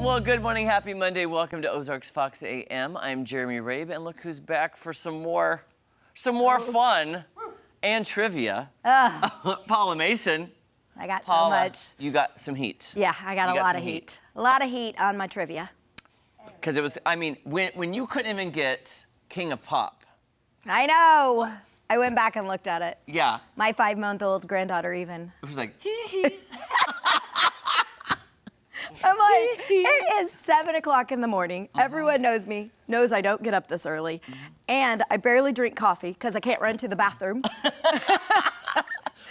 Well, good morning, happy Monday. Welcome to Ozarks Fox AM. I'm Jeremy Rabe, and look who's back for some more fun and trivia. Paula Mason. I got Paula, so much. You got some heat. Yeah, I got a lot of heat. A lot of heat on my trivia. Because it was, I mean, when you couldn't even get King of Pop. I know. I went back and looked at it. Yeah. My 5-month-old granddaughter even. It was like, hee hee. I'm like, it is 7 o'clock in the morning. Everyone knows me, knows I don't get up this early. And I barely drink coffee because I can't run to the bathroom.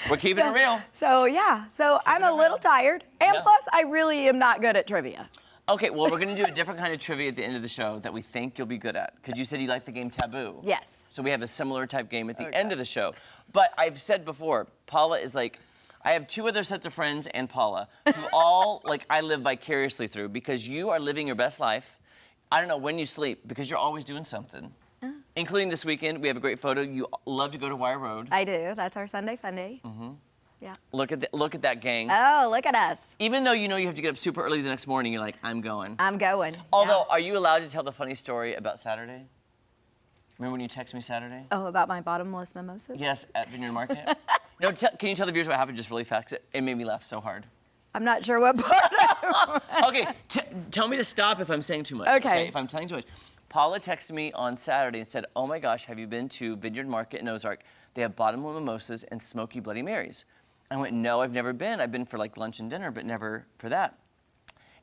We're keeping it real. So, yeah. So I'm a little tired. And plus, I really am not good at trivia. Okay, well, we're going to do a different kind of trivia at the end of the show that we think you'll be good at. Because you said you like the game Taboo. Yes. So we have a similar type game at the end of the show. But I've said before, Paula is like, I have 2 other sets of friends and Paula who all, like, I live vicariously through because you are living your best life. I don't know when you sleep because you're always doing something. Including this weekend, we have a great photo. You love to go to Wire Road. I do. That's our Sunday fun day. Yeah. Look at that gang. Oh, look at us. Even though you know you have to get up super early the next morning, you're like, I'm going. I'm going. Although, are you allowed to tell the funny story about Saturday? Remember when you texted me Saturday? Oh, about my bottomless mimosas? Yes, at Vineyard Market. No, can you tell the viewers what happened just really fast? It made me laugh so hard. I'm not sure what part. Okay, tell me to stop if I'm saying too much. Okay. If I'm telling too much. Paula texted me on Saturday and said, oh my gosh, have you been to Vineyard Market in Ozark? They have bottomless mimosas and smoky Bloody Marys. I went, no, I've never been. I've been for like lunch and dinner, but never for that.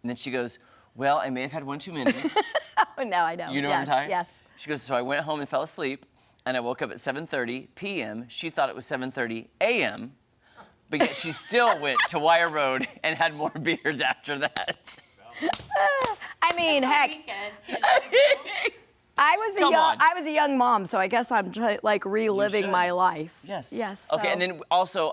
And then she goes, well, I may have had one too many. Oh, no, I know. You know what I'm talking? Yes. She goes, so I went home and fell asleep, and I woke up at 7:30 p.m. She thought it was 7:30 a.m., but yet she still went to Wire Road and had more beers after that. I mean, heck. I was a young mom, so I guess I'm like reliving my life. Yes. Yes. Okay, so. and then also,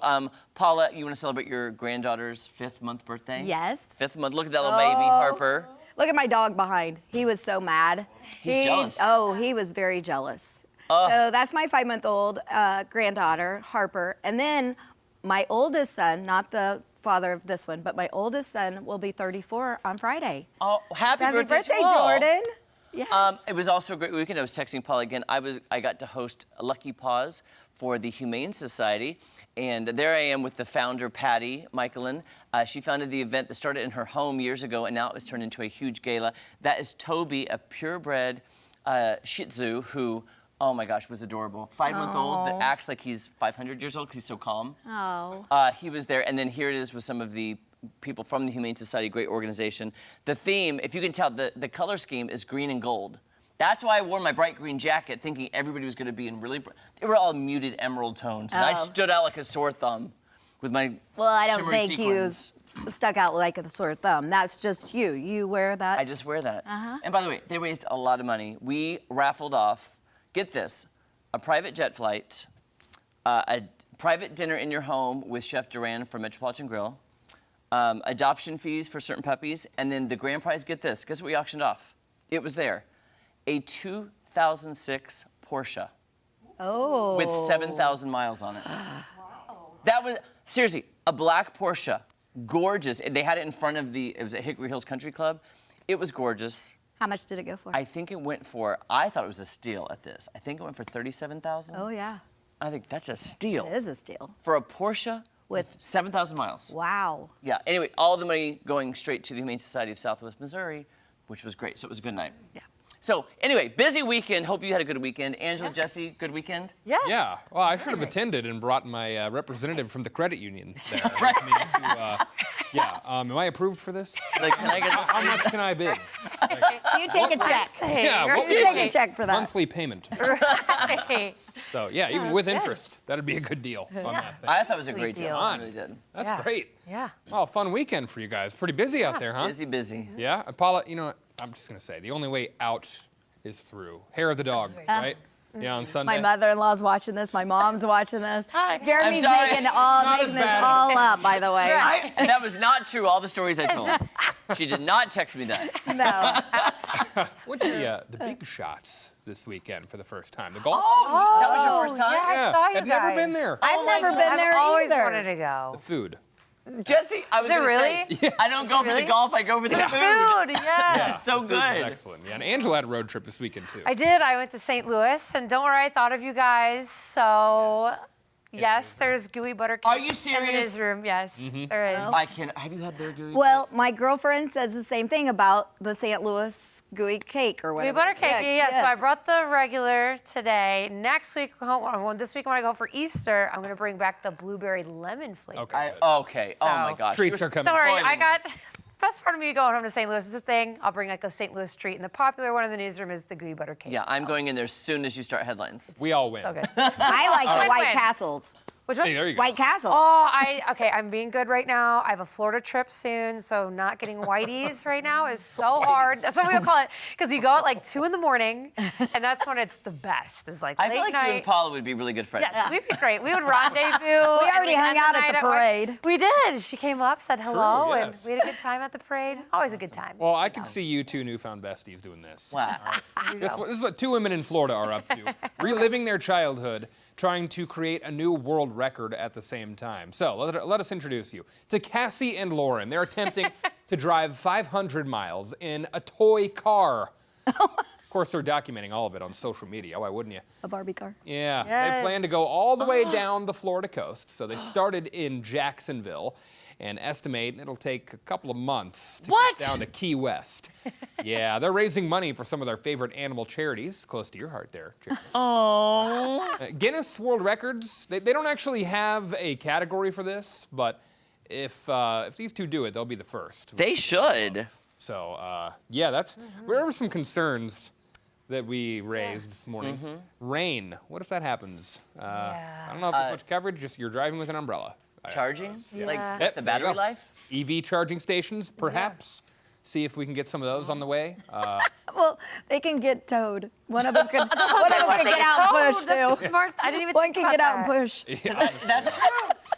Paula, you want to celebrate your granddaughter's 5th month birthday? Yes. 5th month. Look at that little baby, Harper. Look at my dog behind. He was so mad. He's jealous. Oh, he was very jealous. So that's my 5-month-old granddaughter, Harper. And then my oldest son, not the father of this one, but my oldest son will be 34 on Friday. Oh, happy birthday to Jordan. Yes. It was also a great weekend. I was texting Paula again. I got to host Lucky Paws for the Humane Society. And there I am with the founder, Patty Michelin. She founded the event that started in her home years ago, and now it was turned into a huge gala. That is Toby, a purebred Shih Tzu who, oh my gosh, was adorable. 5-month-old that acts like he's 500 years old because he's so calm. Oh. He was there, and then here it is with some of the people from the Humane Society, great organization. The theme, if you can tell, the color scheme is green and gold. That's why I wore my bright green jacket, thinking everybody was going to be in really they were all muted emerald tones, and I stood out like a sore thumb with my Well, I don't shimmery think sequins. you stuck out like a sore thumb. That's just you. You wear that. I just wear that. And by the way, they raised a lot of money. We raffled off, get this, a private jet flight, a private dinner in your home with Chef Duran from Metropolitan Grill, adoption fees for certain puppies, and then the grand prize, get this, guess what we auctioned off? It was there. A 2006 Porsche. Oh. With 7,000 miles on it. That was, seriously, a black Porsche. Gorgeous. They had it in front of it was at Hickory Hills Country Club. It was gorgeous. How much did it go for? I think it went for, I thought it was a steal at this. I think it went for $37,000. Oh, yeah. I think that's a steal. It is a steal. For a Porsche with 7,000 miles. Wow. Yeah, anyway, all the money going straight to the Humane Society of Southwest Missouri, which was great, so it was a good night. Yeah. So, anyway, busy weekend. Hope you had a good weekend. Angela, Jesse, good weekend? Yes. Yeah. Well, I should have attended and brought my representative from the credit union there. Right. with me to, am I approved for this? Like, can I get this, How please? much can I bid? You take a check. Yeah, what You take a check for that. monthly payment. Right. So, yeah, even with interest, that'd be a good deal on that thing. I thought it was a Sweet great deal. deal. I really did. That's Yeah. great. Yeah. Well, fun weekend for you guys. Pretty busy out there, huh? Busy, busy. Yeah. And Paula, you know what? I'm just going to say, the only way out is through. Hair of the dog, right? Yeah, on Sunday. My mother-in-law's watching this. My mom's watching this. Hi. Jeremy's I'm sorry. making Not as this bad. all up, by the way. And that was not true, all the stories I told. She did not text me that. No. Went to the big shots this weekend for the first time. The golf. Oh, that was your first time? Yeah, I saw you I'd guys. never been there. I've never been there I've always either. wanted to go. The food. Jesse, I was Is it gonna really? say, I don't go for the Really? golf, I go for the food. Yeah. It's so the food was good. excellent. Yeah, and Angela had a road trip this weekend too. I did. I went to St. Louis, and don't worry, I thought of you guys. So, yes, there's gooey butter cake. Are you In the serious? newsroom, yes, there is. I can. Have you had their gooey? Well, my girlfriend says the same thing about the St. Louis gooey cake or Gooey whatever. butter cake, yeah. So I yes. brought the regular today. Next week, this week when I go for Easter, I'm gonna bring back the blueberry lemon flavor. Okay. Okay. Oh my So- gosh. Treats You're are coming. Don't worry, spoiling I got. us. Best part of me going home to St. Louis is a thing. I'll bring like a St. Louis treat, and the popular one in the newsroom is the gooey butter cake. Yeah, I'm going in there as soon as you start headlines. We all win. So good. I like the Win-win. White Castles. Which one? Hey, there you go. White Castle. Oh, okay, I'm being good right now. I have a Florida trip soon, so not getting whiteys right now is so hard. That's what we'll call it, because you go at like 2 in the morning, and that's when it's the best. It's like I late feel like night. you and Paula would be really good friends. Yes, we'd be great. We would rendezvous. We already hung out at the parade. We did. She came up, said hello, yes. and we had a good time at the parade. Always a good time. Well, I could see you two newfound besties doing this. Wow. This is what 2 women in Florida are up to, reliving their childhood, trying to create a new world record at the same time. So let us introduce you to Cassie and Lauren. They're attempting to drive 500 miles in a toy car. Of course, they're documenting all of it on social media. Why wouldn't you? A Barbie car. Yeah, they Yes. plan to go all the way down the Florida coast. So they started in Jacksonville and estimate it'll take a couple of months to What? get down to Key West. Yeah, they're raising money for some of their favorite animal charities, close to your heart there, Jeremy. Oh. Guinness World Records, they don't actually have a category for this, but if these two do it, they'll be the first. They should. So, yeah, there were some concerns that we raised this morning. Rain, what if that happens? I don't know if there's much coverage, just you're driving with an umbrella. Charging? Like Yeah. the battery life? EV charging stations, perhaps. See if we can get some of those on the way. Well, they can get towed. One of them can, one of them can get out and push That's too. smart. I didn't even One think can about get out and that. push. That's true.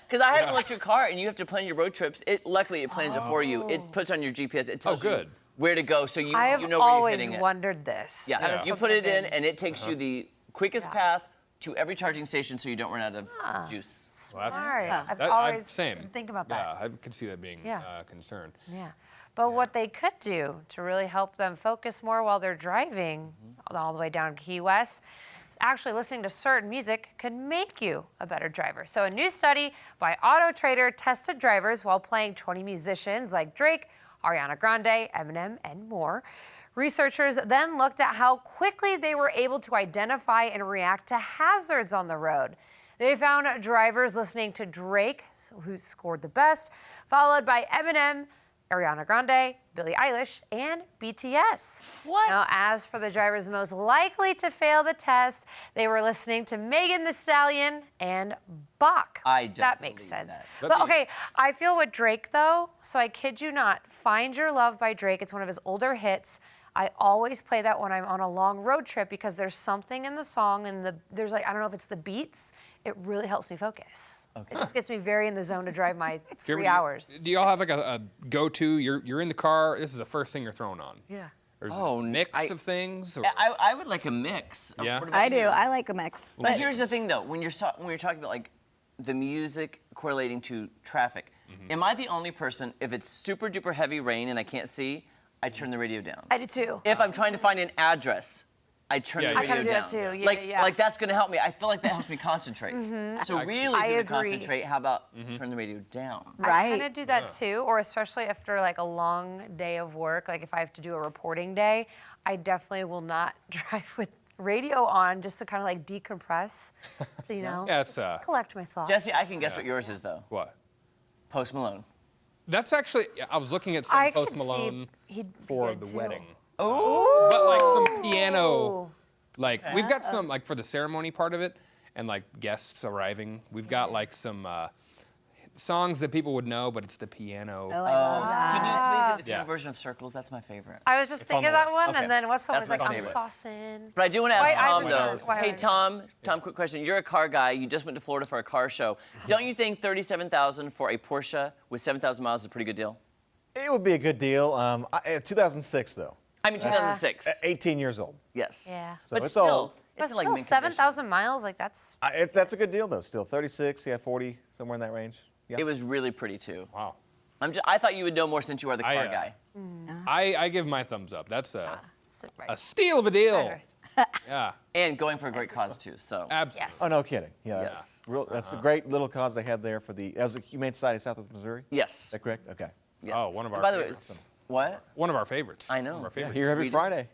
Because I have an electric car and you have to plan your road trips. Luckily, it plans it for you. It puts on your GPS. It tells you good. where to go, so you I have know where you're always hitting it. wondered this. Yeah, That is you something put it in, good. and it takes you the quickest path to every charging station, so you don't run out of juice. Well, that's, Smart. I've that- always same. think about that. Yeah, I could see that being Yeah. a concern. Yeah. But what they could do to really help them focus more while they're driving all the way down Key West, actually listening to certain music could make you a better driver. So a new study by Auto Trader tested drivers while playing 20 musicians like Drake, Ariana Grande, Eminem, and more. Researchers then looked at how quickly they were able to identify and react to hazards on the road. They found drivers listening to Drake, who scored the best, followed by Eminem, Ariana Grande, Billie Eilish, and BTS. What? Now, as for the drivers most likely to fail the test, they were listening to Megan Thee Stallion and Bach. I don't That makes believe sense. that. But okay, I feel with Drake though, so I kid you not, Find Your Love by Drake, it's one of his older hits. I always play that when I'm on a long road trip because there's something in the song and there's like, I don't know if it's the beats, it really helps me focus. It just gets me very in the zone to drive my 3 hours. Do y'all have like a go-to? You're in the car. This is the first thing you're thrown on. Yeah. Or is it Oh, a mix of things? Or? I would like a mix. Yeah? What about I do. you? I like a mix. But here's the thing, though. When you're talking about like the music correlating to traffic, am I the only person? If it's super duper heavy rain and I can't see, I turn the radio down. I do too. If I'm trying to find an address, I turn Yeah, the I radio kinda do down. that too. Yeah, like, yeah. like that's gonna help me. I feel like that helps me concentrate. So really, I if you agree. concentrate, how about turn the radio down? I Right. kind of do that too, or especially after like a long day of work, like if I have to do a reporting day, I definitely will not drive with radio on just to kind of like decompress, so, you know, Yeah, it's collect my thoughts. Jesse, I can guess what yours is though. what? Post Malone. That's actually. I was looking at some I Post could see Malone he'd be for good the too. wedding, Oh. but like some piano. Ooh. Like we've got some like for the ceremony part of it, and like guests arriving. We've got like some songs that people would know, but it's the piano. Oh, I love that. Can you please get the piano Yeah. version of Circles? That's my favorite. I was just It's on thinking the that list. one, Okay. and then what's the one That's that's like my I'm favorite. saucing? But I do want to ask Why- I Tom was- though. why- Hey Tom, quick question. You're a car guy. You just went to Florida for a car show. Don't you think $37,000 for a Porsche with 7,000 miles is a pretty good deal? It would be a good deal. 2006 though. I mean 2006. 18 years old. Yes. Yeah. But it's still, old. But it's like still, mint condition. 7,000 miles, like that's That's a good deal though. Still 36, yeah, 40, somewhere in that range. Yeah. It was really pretty too. Wow. I thought you would know more since you are the car guy. I give my thumbs up. That's a Right. steal of a deal. Yeah. And going for a great cause too. So Absolutely. Yes. Oh, no kidding. Yeah, Yes. that's a great little cause they have there for the Humane Society of Southwest Missouri. yes. Is that correct? Okay. Yes. Oh, one of our By the way, favorites. what? one of our favorites. I know. One of our Yeah, favorites. here every We- Friday.